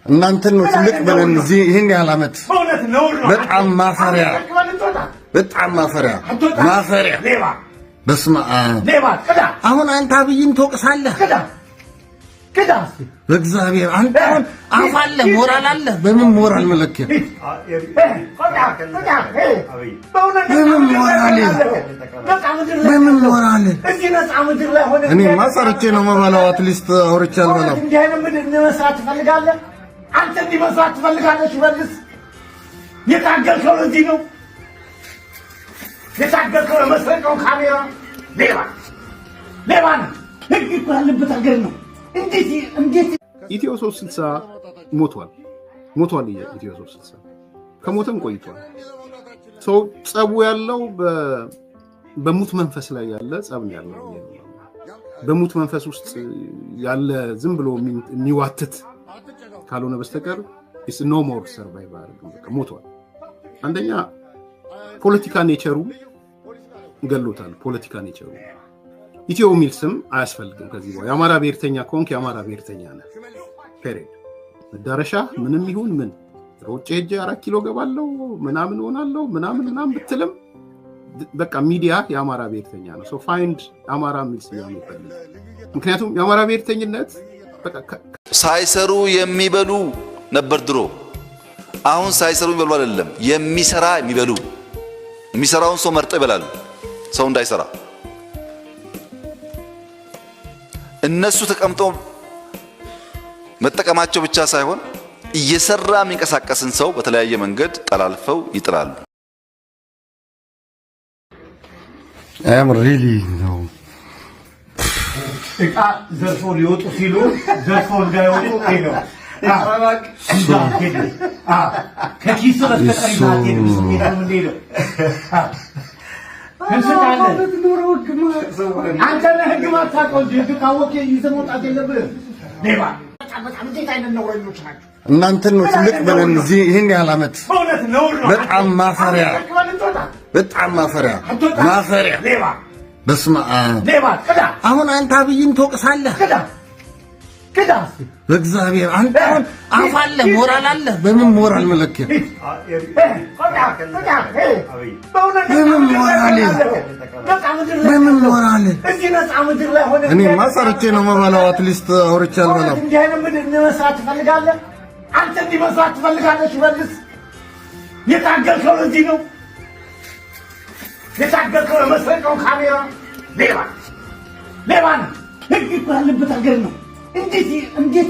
እናንተን ነው ትልቅ ብለን እዚህ ይሄን ያህል ዓመት በጣም ማፈሪያ በስመ አብ አሁን አንተ አብይን ትወቅሳለህ በእግዚአብሔር አንተ አሁን አፋለ ሞራል አለ በምን ሞራል መለኪያ በምን ሞራል እኔ ማሰርቼ ነው መባላው አትሊስት አውርቼ አልበላም እንዴ አይነት ምን መስራት ትፈልጋለህ አንተ እንዲህ መስራት ትፈልጋለህ ሽመልስ የታገልከው ለዚህ ነው የታገልከው ለመስረቀው ካሜራ ሌባ ነው ህግ እኮ ያለበት ሀገር ነው እንዴት ኢትዮ 360 ሞቷል ኢትዮ 360 ከሞተም ቆይቷል ሰው ጸቡ ያለው በሙት መንፈስ ላይ ያለ ጸብ ያለው በሙት መንፈስ ውስጥ ያለ ዝም ብሎ የሚዋትት ካልሆነ በስተቀር is no more survivor ሞቷል አንደኛ ፖለቲካ ኔቸሩ ገሎታል ፖለቲካ ኔቸሩ ኢትዮ ሚል ስም አያስፈልግም ከዚህ በኋላ የአማራ ብሔርተኛ ኮንክ የአማራ ብሔርተኛ ነህ ፔሬድ መዳረሻ ምንም ይሁን ምን ሮጬ ሄጄ 4 ኪሎ ገባለሁ ምናምን ሆናለሁ ምናምን ብትልም በቃ ሚዲያ የአማራ ብሔርተኛ ነው ሶ ፋይንድ አማራ ሚል ስም ያመጣልኝ ምክንያቱም የአማራ ብሔርተኝነት በቃ ሳይሰሩ የሚበሉ ነበር ድሮ አሁን ሳይሰሩ የሚበሉ አይደለም የሚሰራውን ሰው መርጠው ይበላሉ ሰው እንዳይሰራ እነሱ ተቀምጠው መጠቀማቸው ብቻ ሳይሆን እየሰራ የሚንቀሳቀስን ሰው በተለያየ መንገድ ጠላልፈው ይጥራሉ I'm really no እቃ ዘርፎ ሊወጡ ሲሉ ዘርፎ እንዳይወጡ ነው አራባክ ከኪስ በስተቀር ነው አንተ ለህግ ማታውቀው ህግ ካወቀ ይዘህ መውጣት የለብህም ሌባ እናንተን ነው ትልቅ ብለን እዚህ ይሄን ያህል ዓመት በጣም ማፈሪያ በስመ አብ አሁን አንተ አብይን ትወቅሳለህ በእግዚአብሔር አንተ አሁን አፋለ ሞራል አለ በምን ሞራል መለኪያ በምን ሞራል እኔ ማሰርቼ ነው መባላው አትሊስት አውርቼ አልበላም እንዴ አይነት ምን መስራት ትፈልጋለህ አንተ እንዲህ መስራት ትፈልጋለህ ሽመልስ የታገልከው ለዚህ ነው የታገልከው ለመስረቀው ካሜራ ሌባ ነው ህግ እኮ ያለበት ሀገር ነው እንዴት